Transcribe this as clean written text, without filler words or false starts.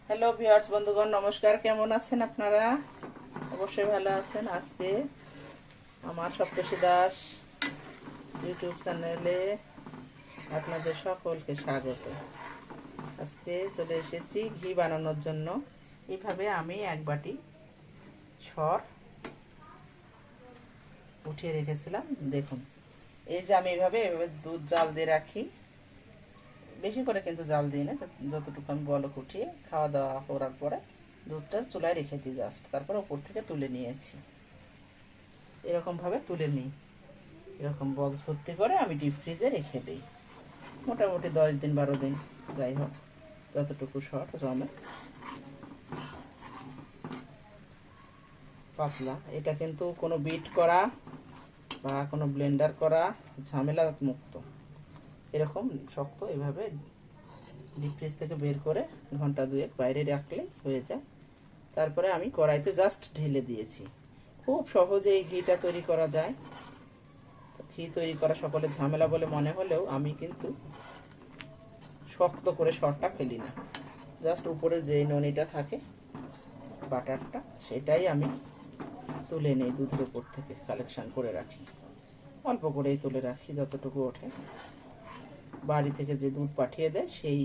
Hello viewers বন্ধুগণ, নমস্কার। কেমন আছেন আপনারা? অবশ্যই ভালো আছেন। আজকে আমার সপ্তর্ষি দাস ইউটিউব চ্যানেলে আপনাদের সকলকে স্বাগত। আজকে চলে এসেছি ঘি বানানোর জন্য। এইভাবে আমি এক বাটি সর উঠিয়ে রেখেছিলাম। দেখুন, এই যে আমি এইভাবে দুধ জাল দিয়ে রাখি, বেশি করে কিন্তু জাল দিই না, যতটুকু আমি বলক উঠিয়ে খাওয়া দাওয়া করার পরে দুধটা চুলায় রেখে দিই জাস্ট, তারপর ওপর থেকে তুলে নিয়েছি। এরকমভাবে তুলে নিই, এরকম বক্স ভর্তি করে আমি ডিপ ফ্রিজে রেখে দিই মোটামুটি 10 দিন 12 দিন, যাই হোক যতটুকু শর্ট জমে। পাতলা, এটা কিন্তু কোনো বিট করা বা কোনো ব্লেন্ডার করা ঝামেলা মুক্ত। এরকম শক্ত এভাবে ডিপ ফ্রিজ থেকে বের করে ঘন্টা দুয়েক বাইরে রাখলে হয়ে যায়। তারপরে আমি কড়াইতে জাস্ট ঢেলে দিয়েছি। খুব সহজে এই ঘিটা তৈরি করা যায়। ঘি তৈরি করা সকলের ঝামেলা বলে মনে হলেও আমি কিন্তু শক্ত করে সরটা ফেলি না। জাস্ট উপরে যে ননিটা থাকে বাটারটা, সেটাই আমি তুলে নেই দুধের উপর থেকে, কালেকশন করে রাখি। অল্প করেই তুলে রাখি, যতটুকু ওঠে। বাড়ি থেকে যে দুধ পাঠিয়ে দেয় সেই